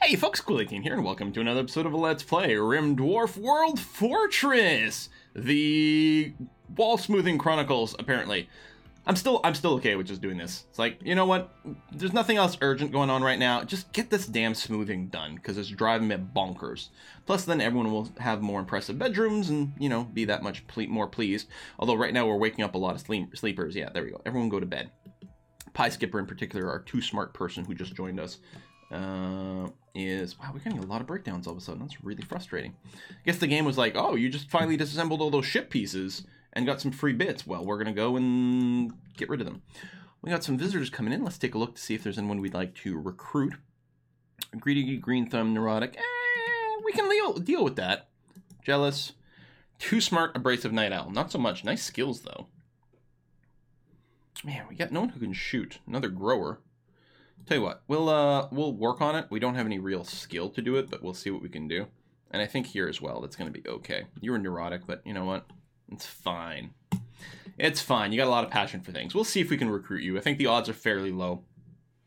Hey folks, Cool18 here, and welcome to another episode of Let's Play Rimworld Fortress! The wall smoothing chronicles, apparently. I'm still okay with just doing this. It's like, you know what? There's nothing else urgent going on right now. Just get this damn smoothing done, because it's driving me bonkers. Plus, then everyone will have more impressive bedrooms and, you know, be that much more pleased. Although right now we're waking up a lot of sleepers. Yeah, there we go. Everyone go to bed. Pie Skipper in particular, our too smart person who just joined us. Wow, we're getting a lot of breakdowns all of a sudden. That's really frustrating. I guess the game was like, oh, you just finally disassembled all those ship pieces and got some free bits. Well, we're gonna go and get rid of them. We got some visitors coming in. Let's take a look to see if there's anyone we'd like to recruit. Greedy, green thumb, neurotic. We can deal with that. Jealous. Too smart, abrasive, night owl. Not so much. Nice skills though. Man, we got no one who can shoot. Another grower. Tell you what, we'll work on it. We don't have any real skill to do it, but we'll see what we can do. And I think here as well, that's going to be okay. You were neurotic, but you know what? It's fine. It's fine. You got a lot of passion for things. We'll see if we can recruit you. I think the odds are fairly low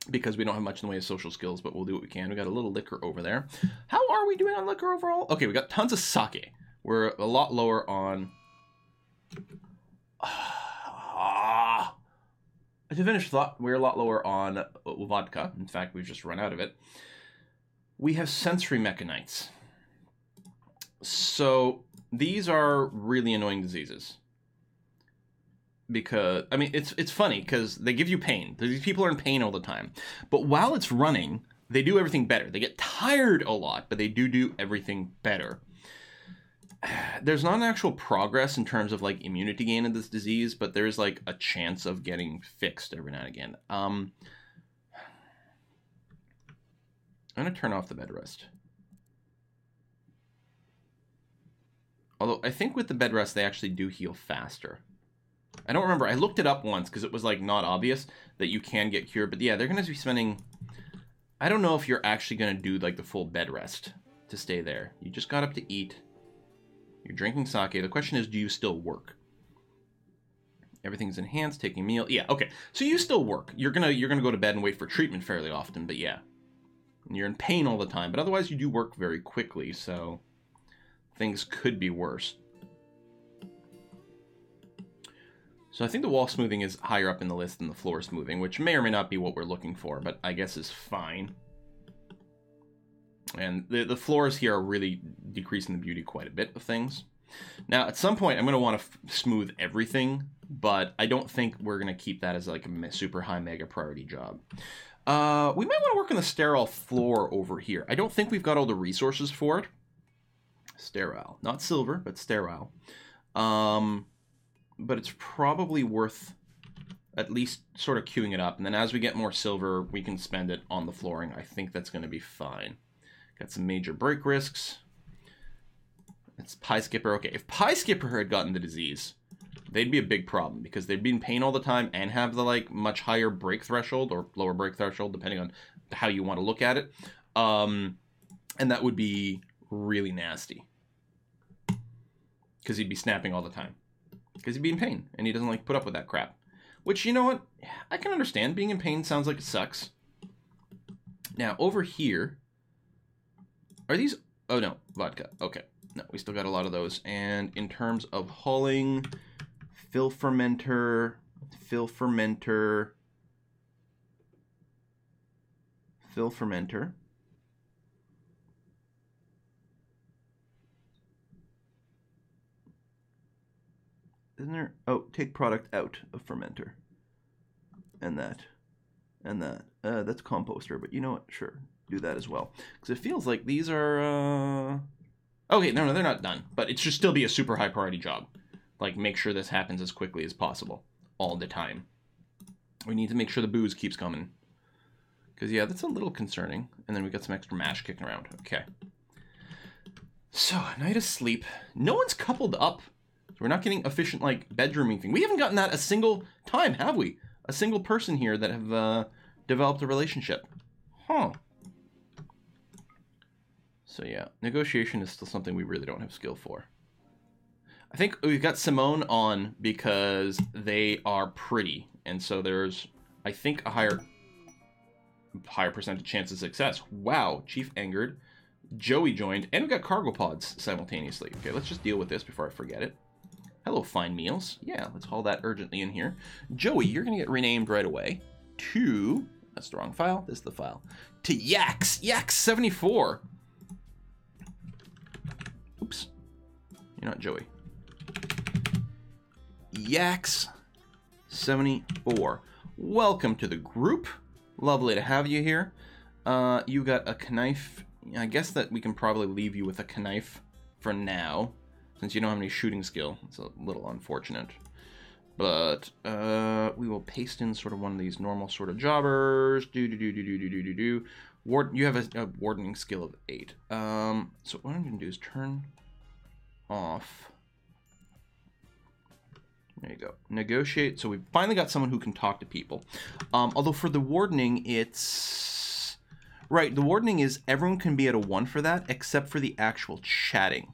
because we don't have much in the way of social skills, but we'll do what we can. We got a little liquor over there. How are we doing on liquor overall? Okay, we got tons of sake. We're a lot lower on... To finish thought, we're a lot lower on vodka. In fact, we've just run out of it. We have sensory mechanites. So these are really annoying diseases. Because, I mean, it's funny because they give you pain. These people are in pain all the time. But while it's running, they do everything better. They get tired a lot, but they do everything better. There's not an actual progress in terms of like immunity gain of this disease, but there's like a chance of getting fixed every now and again. I'm gonna turn off the bed rest. Although I think with the bed rest they actually do heal faster. I don't remember. I looked it up once because it was like not obvious that you can get cured, but yeah, they're gonna be spending. I don't know if you're actually gonna do like the full bed rest to stay there. You just got up to eat. You're drinking sake. The question is, do you still work? Everything's enhanced, taking meal. Yeah, okay. So you still work. You're gonna go to bed and wait for treatment fairly often, but yeah. And you're in pain all the time, but otherwise you do work very quickly, so things could be worse. So I think the wall smoothing is higher up in the list than the floor smoothing, which may or may not be what we're looking for, but I guess is fine. And the floors here are really decreasing the beauty quite a bit of things. Now, at some point, I'm going to want to smooth everything, but I don't think we're going to keep that as like a super high mega priority job. We might want to work on the sterile floor over here. I don't think we've got all the resources for it. Sterile. Not silver, but sterile. But it's probably worth at least sort of queuing it up. And then as we get more silver, we can spend it on the flooring. I think that's going to be fine. Got some major break risks. It's Pie Skipper. Okay, if Pie Skipper had gotten the disease, they'd be a big problem because they'd be in pain all the time and have the like much higher break threshold or lower break threshold, depending on how you want to look at it. And that would be really nasty because he'd be snapping all the time because he'd be in pain and he doesn't like put up with that crap. Which, you know what? I can understand. Being in pain sounds like it sucks. Now, over here... Are these... Oh, no. Vodka. Okay. No, we still got a lot of those. And in terms of hulling, fill fermenter... Fill fermenter... Fill fermenter... Isn't there... Oh, take product out of fermenter. And that. And that. That's composter, but you know what? Sure. Do that as well. Because it feels like these are... Okay, no, they're not done. But it should still be a super high priority job. Like, make sure this happens as quickly as possible. All the time. We need to make sure the booze keeps coming. Because, yeah, that's a little concerning. And then we got some extra mash kicking around. Okay. So, night of sleep. No one's coupled up. So we're not getting efficient, like, bedrooming thing. We haven't gotten that a single time, have we? A single person here that have developed a relationship. Huh. So yeah, negotiation is still something we really don't have skill for. I think we've got Simone on because they are pretty. And so there's, I think, a higher... higher percentage chance of success. Wow, Chief angered. Joey joined, and we got cargo pods simultaneously. Okay, let's just deal with this before I forget it. Hello, fine meals. Yeah, let's haul that urgently in here. Joey, you're going to get renamed right away to... That's the wrong file. This is the file. To Yaks. Yaks 74. Oops. You're not Joey. Yaks 74. Welcome to the group. Lovely to have you here. You got a knife. I guess that we can probably leave you with a knife for now, since you don't have any shooting skill. It's a little unfortunate. But we will paste in sort of one of these normal sort of jobbers. You have a wardening skill of 8. So what I'm going to do is turn off. There you go. Negotiate. So we've finally got someone who can talk to people. Although for the wardening, it's... Right, the wardening is everyone can be at a 1 for that, except for the actual chatting.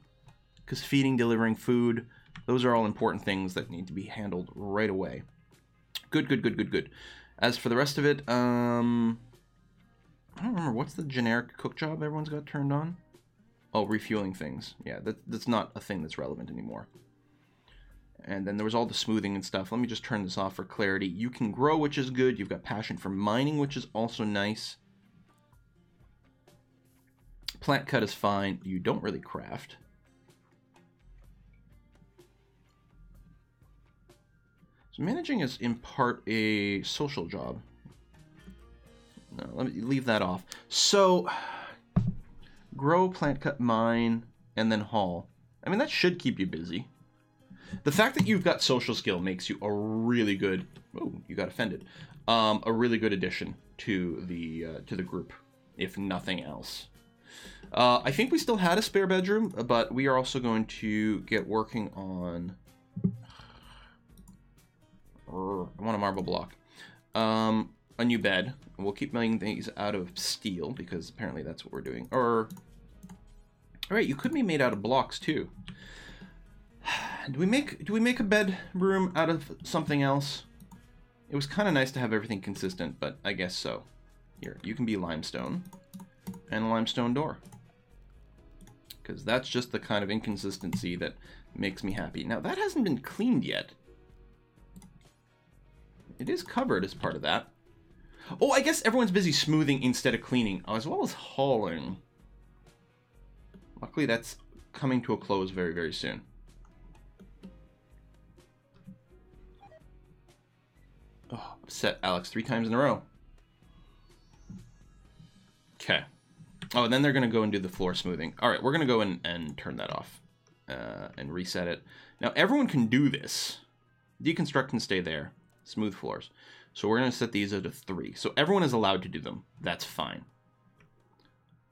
Because feeding, delivering food, those are all important things that need to be handled right away. Good, good, good, good, good. As for the rest of it, I don't remember. What's the generic cook job everyone's got turned on? Oh, refueling things. Yeah, that's not a thing that's relevant anymore. And then there was all the smoothing and stuff. Let me just turn this off for clarity. You can grow, which is good. You've got passion for mining, which is also nice. Plant cut is fine. You don't really craft. So managing is in part a social job. No, let me leave that off. So grow, plant cut, mine, and then haul. I mean, that should keep you busy. The fact that you've got social skill makes you a really good... Oh, you got offended. A really good addition to the group, if nothing else. I think we still had a spare bedroom, but we are also going to get working on... I want a marble block. A new bed. We'll keep making things out of steel, because apparently that's what we're doing. Or... Alright, you could be made out of blocks, too. Do we make a bedroom out of something else? It was kind of nice to have everything consistent, but I guess so. Here, you can be limestone. And a limestone door. Because that's just the kind of inconsistency that makes me happy. Now, that hasn't been cleaned yet. It is covered as part of that. Oh, I guess everyone's busy smoothing instead of cleaning, as well as hauling. Luckily, that's coming to a close very, very soon. Oh, upset Alex 3 times in a row. Okay. Oh, and then they're going to go and do the floor smoothing. All right, we're going to go and turn that off and reset it. Now, everyone can do this. Deconstruct can stay there. Smooth floors. So we're going to set these at a 3. So everyone is allowed to do them. That's fine.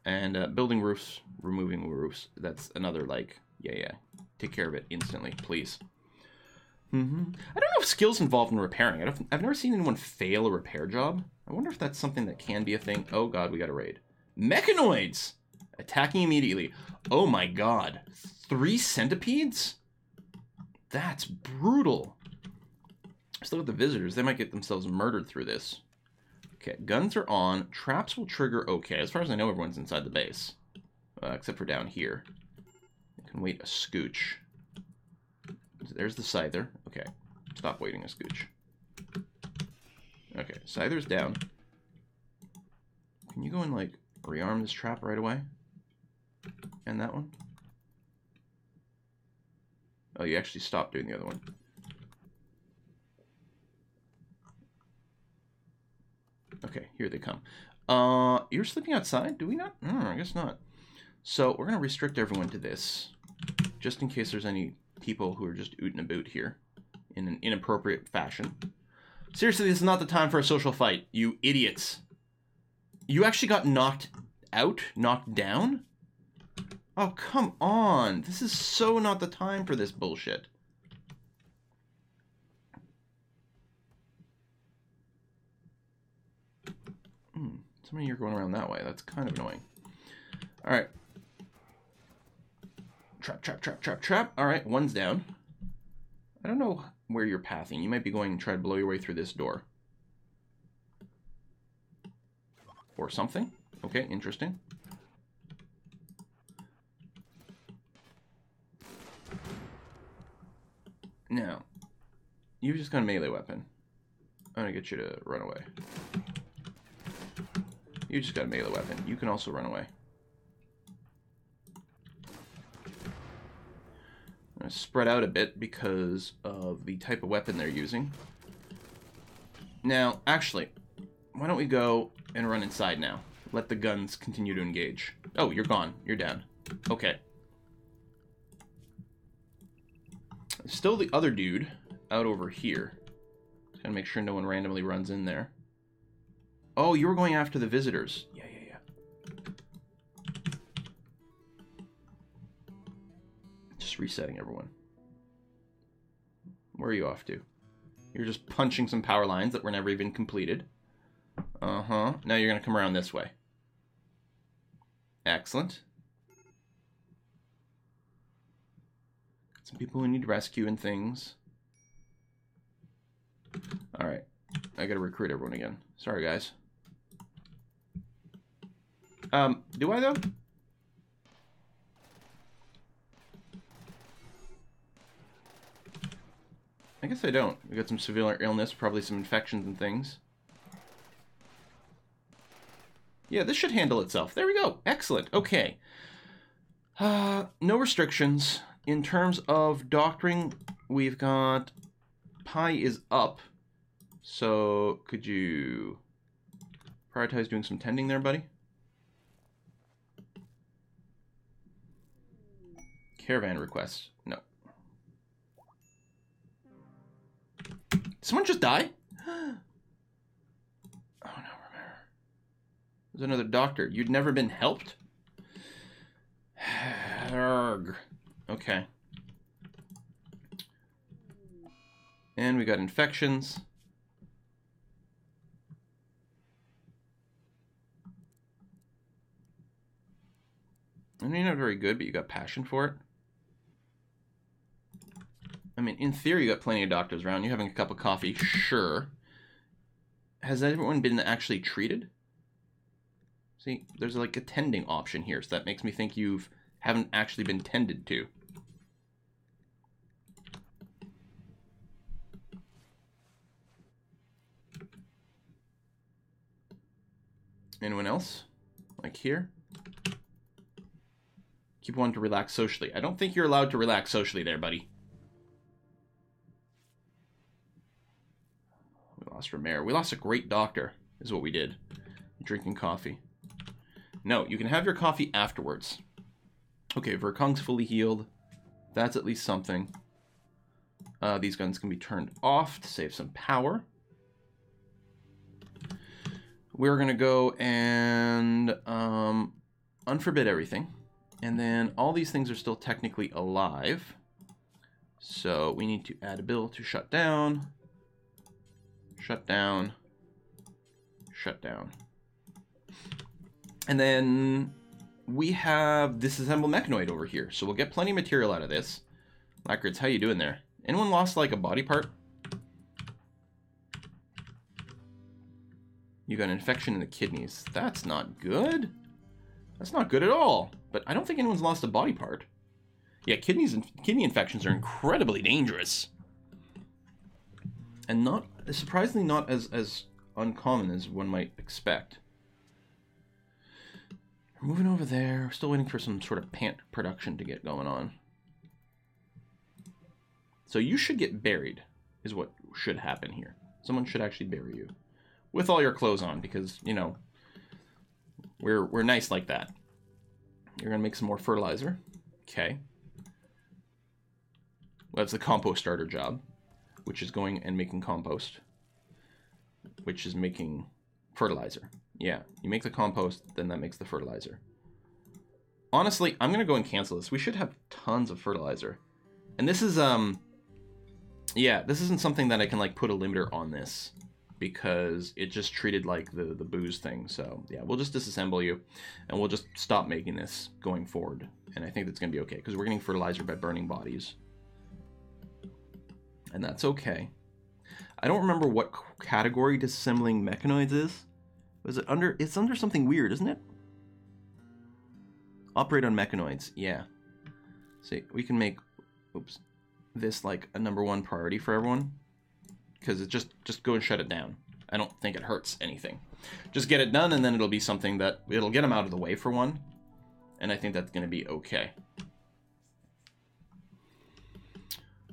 And building roofs, removing roofs. That's another, like, yeah. Take care of it instantly, please. I don't know if skill's involved in repairing. I've never seen anyone fail a repair job. I wonder if that's something that can be a thing. Oh god, we got a raid. Mechanoids! Attacking immediately. Oh my god. 3 centipedes? That's brutal. Still got the visitors. They might get themselves murdered through this. Okay, guns are on. Traps will trigger okay. As far as I know, everyone's inside the base. Except for down here. You can wait a scooch. There's the scyther. Okay, stop waiting a scooch. Okay, scyther's down. Can you go and, like, rearm this trap right away? And that one? Oh, you actually stopped doing the other one. Okay, here they come. You're sleeping outside? Do we not? I guess not. So, we're going to restrict everyone to this. Just in case there's any people who are just ootin' about here in an inappropriate fashion. Seriously, this is not the time for a social fight, you idiots. You actually got knocked out? Knocked down? Oh, come on. This is so not the time for this bullshit. Some of you are going around that way. That's kind of annoying. Alright. Trap. Alright, one's down. I don't know where you're pathing. You might be going to try to blow your way through this door. or something. Okay, interesting. Now, you've just got a melee weapon. I'm gonna get you to run away. You just got a melee weapon. You can also run away. I'm gonna spread out a bit because of the type of weapon they're using. Now, actually, why don't we go and run inside now? Let the guns continue to engage. Oh, you're gone. You're down. Okay. Still the other dude out over here. Just gotta make sure no one randomly runs in there. Oh, you were going after the visitors. Yeah. Just resetting everyone. Where are you off to? You're just punching some power lines that were never even completed. Uh-huh. Now you're gonna come around this way. Excellent. Some people who need rescue and things. Alright. I gotta recruit everyone again. Sorry, guys. Do I, though? I guess I don't. We got some severe illness, probably some infections and things. Yeah, this should handle itself. There we go. Excellent. Okay. No restrictions. In terms of doctoring, we've got... Pi is up. So, could you prioritize doing some tending there, buddy? Caravan requests. No. Did someone just die? Oh no, remember. There's another doctor. You'd never been helped? Arrgh. Okay. And we got infections. I mean, you're not very good, but you got passion for it. I mean, in theory, you got plenty of doctors around. You're having a cup of coffee, sure. Has everyone been actually treated? See, there's like a tending option here, so that makes me think you haven't actually been tended to. Anyone else? Like here? Keep wanting to relax socially. I don't think you're allowed to relax socially there, buddy. We lost Romero. We lost a great doctor, is what we did. Drinking coffee. No, you can have your coffee afterwards. Okay, Verkong's fully healed. That's at least something. These guns can be turned off to save some power. We're going to go and unforbid everything. And then all these things are still technically alive. So we need to add a bill to shut down. Shut down. Shut down. And then we have disassembled mechanoid over here. So we'll get plenty of material out of this. Lackards, how you doing there? Anyone lost like a body part? You got an infection in the kidneys. That's not good. That's not good at all. But I don't think anyone's lost a body part. Yeah, kidney infections are incredibly dangerous. And not surprisingly not as uncommon as one might expect. We're moving over there. We're still waiting for some sort of pant production to get going on. So you should get buried, is what should happen here. Someone should actually bury you. With all your clothes on, because, you know, we're nice like that. You're going to make some more fertilizer. Okay. Well, that's the compost starter job, which is going and making compost, which is making fertilizer. Yeah, you make the compost, then that makes the fertilizer. Honestly, I'm going to go and cancel this. We should have tons of fertilizer. And this is, yeah, this isn't something that I can, like, put a limiter on this, because it just treated like the booze thing. So, yeah, we'll just disassemble you, and we'll just stop making this going forward. And I think that's going to be okay, because we're getting fertilizer by burning bodies. And that's okay. I don't remember what category disassembling mechanoids is. is it under? It's under something weird, isn't it? Operate on mechanoids. Yeah. See, we can make, oops, this like a #1 priority for everyone, because it just go and shut it down. I don't think it hurts anything. Just get it done, and then it'll be something that it'll get them out of the way for one, and I think that's going to be okay.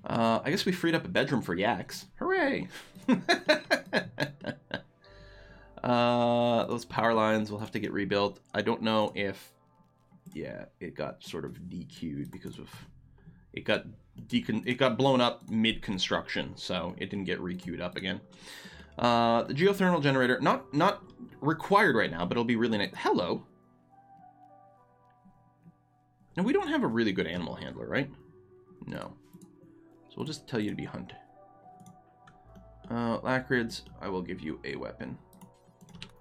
I guess we freed up a bedroom for yaks. Hooray! Those power lines will have to get rebuilt. I don't know if, yeah, it got sort of DQ'd because of it got blown up mid-construction, so it didn't get re-queued up again. The geothermal generator, not required right now, but it'll be really nice. Hello. Now, we don't have a really good animal handler, right? No. So we'll just tell you to be hunt. Lacrids, I will give you a weapon.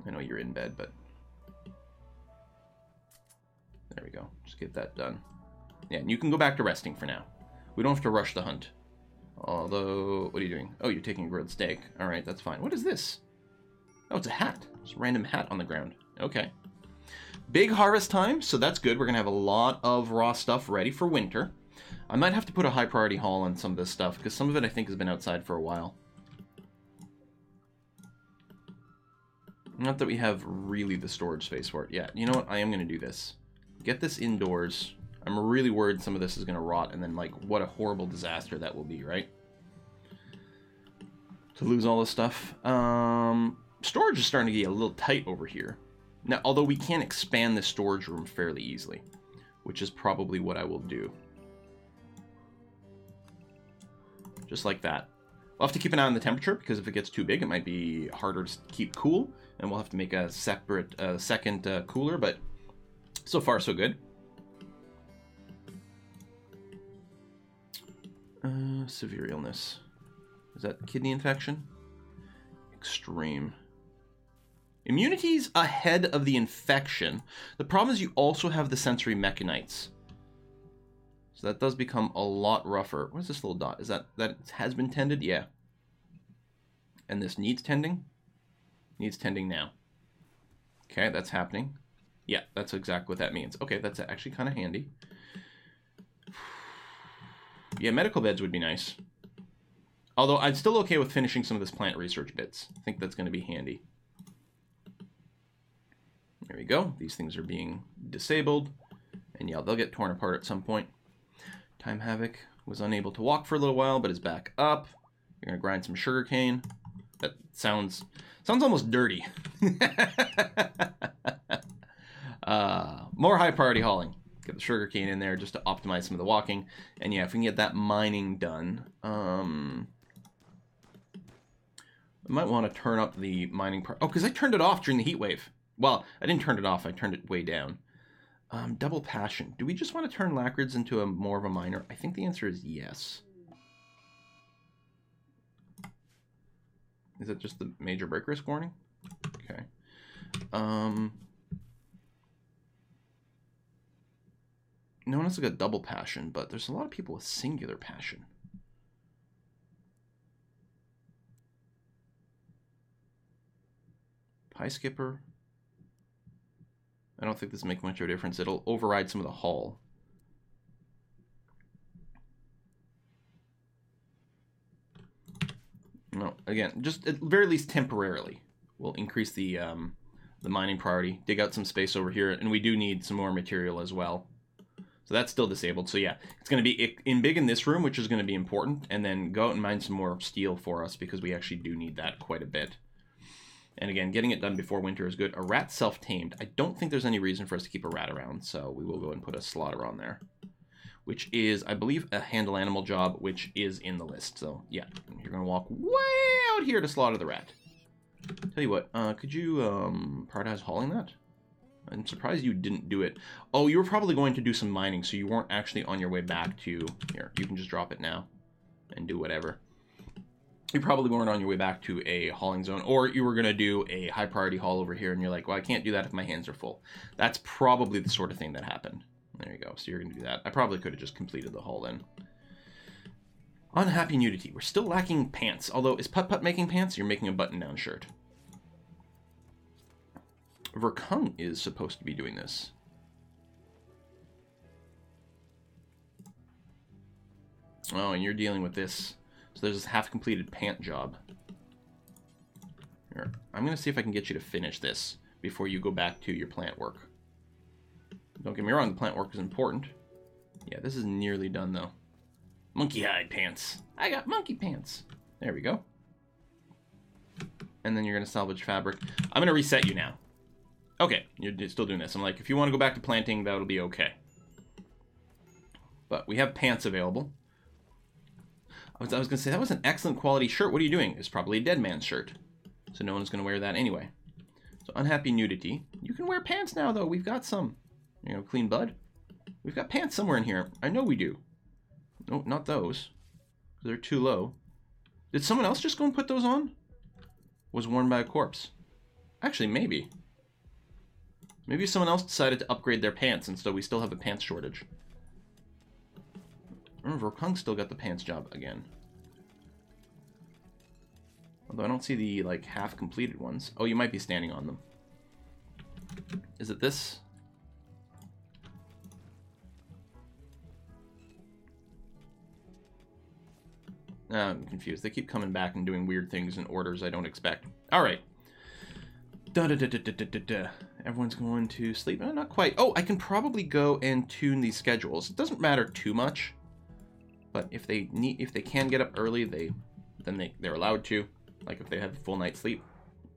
I know you're in bed, but... There we go. Just get that done. Yeah, and you can go back to resting for now. We don't have to rush the hunt. Although, what are you doing? Oh, you're taking a grilled steak. Alright, that's fine. What is this? Oh, it's a hat. It's a random hat on the ground. Okay. Big harvest time, so that's good. We're going to have a lot of raw stuff ready for winter. I might have to put a high priority haul on some of this stuff, because some of it I think has been outside for a while. Not that we have really the storage space for it. Yeah, you know what? I am going to do this. Get this indoors. I'm really worried some of this is going to rot, and then, like, what a horrible disaster that will be, right? To lose all this stuff. Storage is starting to get a little tight over here. Now, although we can expand this storage room fairly easily, which is probably what I will do. Just like that. We'll have to keep an eye on the temperature, because if it gets too big, it might be harder to keep cool, and we'll have to make a separate second cooler, but so far so good. Severe illness. Is that kidney infection? Extreme. Immunity's ahead of the infection. The problem is you also have the sensory mechanites. So that does become a lot rougher. What is this little dot? Is that has been tended? Yeah. And this needs tending? Needs tending now. Okay, that's happening. Yeah, that's exactly what that means. Okay, that's actually kind of handy. Yeah, medical beds would be nice. Although I'm still okay with finishing some of this plant research bits. I think that's going to be handy. There we go. These things are being disabled. And yeah, they'll get torn apart at some point. Time Havoc was unable to walk for a little while, but is back up. You're going to grind some sugarcane. That sounds almost dirty. More high priority hauling. Get the sugarcane in there just to optimize some of the walking. And yeah, if we can get that mining done, I might want to turn up the mining part. Oh, because I turned it off during the heat wave. Well, I didn't turn it off. I turned it way down. Double passion. Do we just want to turn Lacrids into more of a miner? I think the answer is yes. Is it just the major break risk warning? Okay. No one has like a double passion, but there's a lot of people with singular passion. Pie skipper. I don't think this will make much of a difference. It'll override some of the haul. No, again, just at very least temporarily, we'll increase the mining priority. Dig out some space over here, and we do need some more material as well. So that's still disabled. So yeah, it's going to be big in this room, which is going to be important, and then go out and mine some more steel for us because we actually do need that quite a bit. And again, getting it done before winter is good. A rat self-tamed. I don't think there's any reason for us to keep a rat around, so we will go and put a slaughter on there, which is, I believe, a handle animal job, which is in the list. So yeah, you're going to walk way out here to slaughter the rat. Tell you what, could you prioritize hauling that? I'm surprised you didn't do it. Oh, you were probably going to do some mining, so you weren't actually on your way back to... Here, you can just drop it now and do whatever. You probably weren't on your way back to a hauling zone, or you were going to do a high priority haul over here, and you're like, well, I can't do that if my hands are full. That's probably the sort of thing that happened. There you go. So you're going to do that. I probably could have just completed the haul then. Unhappy nudity. We're still lacking pants. Although, is Putt Putt making pants? You're making a button-down shirt. Verkung is supposed to be doing this. Oh, and you're dealing with this. So there's this half-completed pant job. Here, I'm going to see if I can get you to finish this before you go back to your plant work. Don't get me wrong, the plant work is important. Yeah, this is nearly done, though. Monkey hide pants. I got monkey pants. There we go. And then you're going to salvage fabric. I'm going to reset you now. Okay, you're still doing this. I'm like, if you want to go back to planting, that'll be okay. But we have pants available. I was going to say, that was an excellent quality shirt. What are you doing? It's probably a dead man's shirt. So no one's going to wear that anyway. So unhappy nudity. You can wear pants now, though. We've got some. You know, clean blood. We've got pants somewhere in here. I know we do. No, not those. They're too low. Did someone else just go and put those on? Was worn by a corpse. Actually, maybe. Maybe someone else decided to upgrade their pants, and so we still have a pants shortage. Remember, Verkung still got the pants job again. Although I don't see the, like, half-completed ones. Oh, you might be standing on them. Is it this? I'm confused. They keep coming back and doing weird things in orders I don't expect. Alright. Everyone's going to sleep. Not quite. Oh, I can probably go and tune these schedules. It doesn't matter too much. But if they can get up early, they're allowed to. Like if they have a full night's sleep,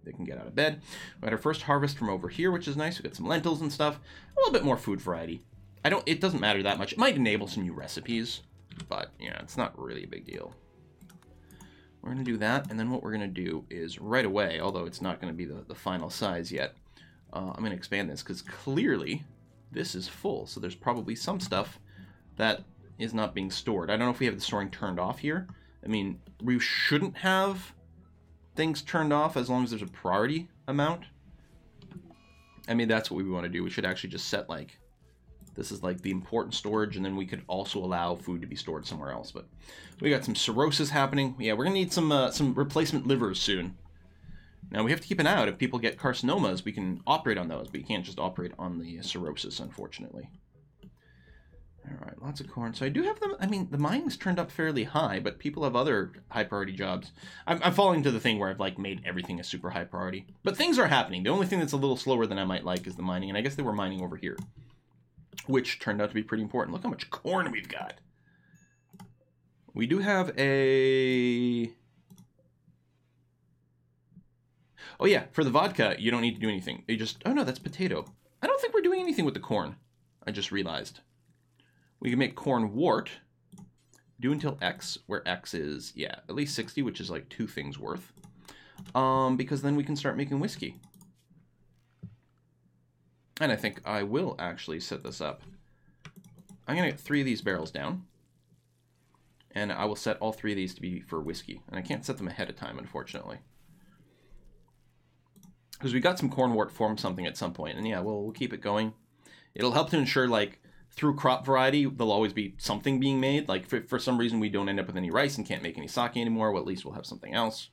they can get out of bed. We had our first harvest from over here, which is nice. We got some lentils and stuff. A little bit more food variety. It doesn't matter that much. It might enable some new recipes, but yeah, it's not really a big deal. We're going to do that, and then what we're going to do is right away, although it's not going to be the final size yet, I'm going to expand this because clearly this is full. So there's probably some stuff that is not being stored. I don't know if we have the storing turned off here. I mean, we shouldn't have things turned off as long as there's a priority amount. I mean, that's what we want to do. We should actually just set, like, this is like the important storage, and then we could also allow food to be stored somewhere else. But we got some cirrhosis happening. Yeah, we're going to need some replacement livers soon. Now, we have to keep an eye out. If people get carcinomas, we can operate on those, but you can't just operate on the cirrhosis, unfortunately. Alright, lots of corn. So I do have them. I mean, the mining's turned up fairly high, but people have other high priority jobs. I'm falling into the thing where I've, like, made everything a super high priority. But things are happening. The only thing that's a little slower than I might like is the mining, and I guess they were mining over here, which turned out to be pretty important. Look how much corn we've got. We do have a... Oh yeah, for the vodka, you don't need to do anything. You just... Oh no, that's potato. I don't think we're doing anything with the corn. I just realized. We can make corn wort. Do until X, where X is, yeah, at least 60, which is like 2 things worth. Because then we can start making whiskey. And I think I will actually set this up. I'm going to get 3 of these barrels down. And I will set all 3 of these to be for whiskey. And I can't set them ahead of time, unfortunately. Because we got some corn wort form something at some point. And yeah, we'll keep it going. It'll help to ensure, like, through crop variety, there'll always be something being made. Like, for some reason we don't end up with any rice and can't make any sake anymore, well, at least we'll have something else.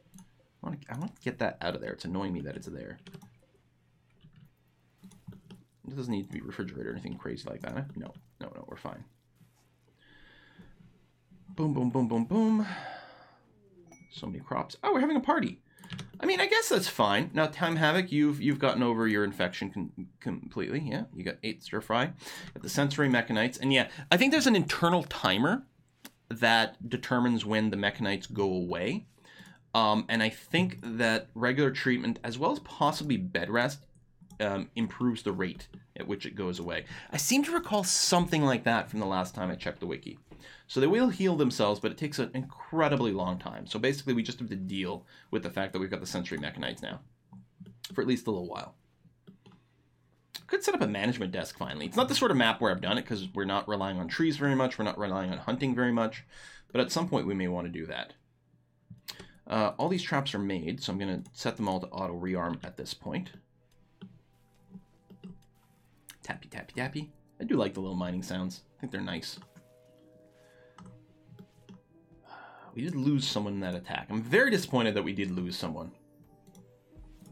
I want to get that out of there. It's annoying me that it's there. It doesn't need to be refrigerated or anything crazy like that. No, we're fine. Boom, boom, boom, boom, boom. So many crops. Oh, we're having a party. I mean, I guess that's fine. Now, Time Havoc, you've gotten over your infection completely. Yeah, you got 8 stir fry. Got the sensory mechanites. And yeah, I think there's an internal timer that determines when the mechanites go away. And I think that regular treatment, as well as possibly bed rest, improves the rate at which it goes away. I seem to recall something like that from the last time I checked the wiki. So they will heal themselves, but it takes an incredibly long time. So basically we just have to deal with the fact that we've got the sensory mechanites now. For at least a little while. Could set up a management desk finally. It's not the sort of map where I've done it, because we're not relying on trees very much, we're not relying on hunting very much. But at some point we may want to do that. All these traps are made, so I'm going to set them all to auto rearm at this point. Tappy, tappy, tappy. I do like the little mining sounds. I think they're nice. We did lose someone in that attack. I'm very disappointed that we did lose someone.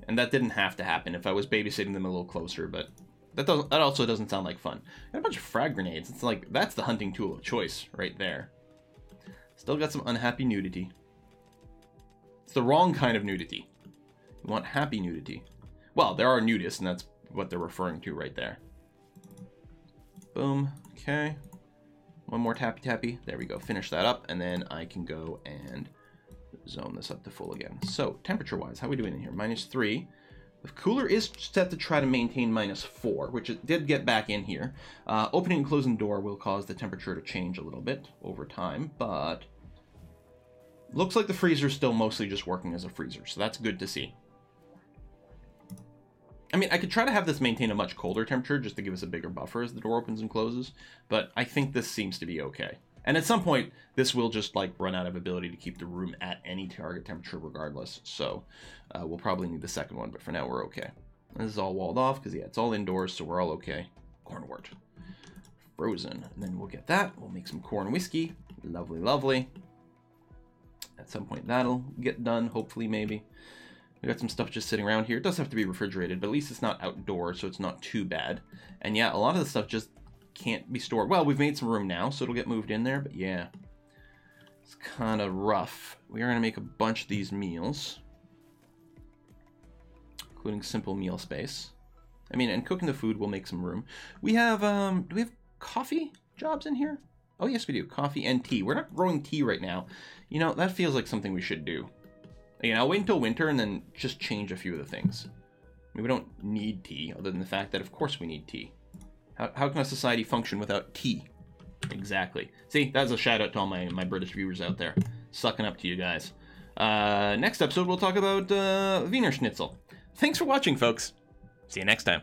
And that didn't have to happen if I was babysitting them a little closer, but that also doesn't sound like fun. Got a bunch of frag grenades. It's like, that's the hunting tool of choice right there. Still got some unhappy nudity. It's the wrong kind of nudity. You want happy nudity. Well, there are nudists, and that's what they're referring to right there. Boom. Okay. One more tappy. There we go. Finish that up, and then I can go and zone this up to full again. So, temperature-wise, how are we doing in here? -3. The cooler is set to try to maintain -4, which it did get back in here. Opening and closing the door will cause the temperature to change a little bit over time, but looks like the freezer is still mostly just working as a freezer, so that's good to see. I mean, I could try to have this maintain a much colder temperature just to give us a bigger buffer as the door opens and closes, but I think this seems to be okay. And at some point, this will just like run out of ability to keep the room at any target temperature regardless, so we'll probably need the second one, but for now we're okay. This is all walled off because, yeah, it's all indoors, so we're all okay. Cornwort. Frozen. And then we'll get that. We'll make some corn whiskey. Lovely, lovely. At some point that'll get done, hopefully, maybe. We got some stuff just sitting around here. It does have to be refrigerated, but at least it's not outdoors, so it's not too bad. And yeah, a lot of the stuff just can't be stored. Well, we've made some room now, so it'll get moved in there, but yeah. It's kind of rough. We are going to make a bunch of these meals, including simple meal space. I mean, and cooking the food will make some room. We have, do we have coffee jobs in here? Oh, yes, we do. Coffee and tea. We're not growing tea right now. You know, that feels like something we should do. Again, I'll wait until winter and then just change a few of the things. I mean, we don't need tea, other than the fact that, of course, we need tea. How can a society function without tea? Exactly. See, that's a shout out to all my British viewers out there. Sucking up to you guys. Next episode, we'll talk about Wiener Schnitzel. Thanks for watching, folks. See you next time.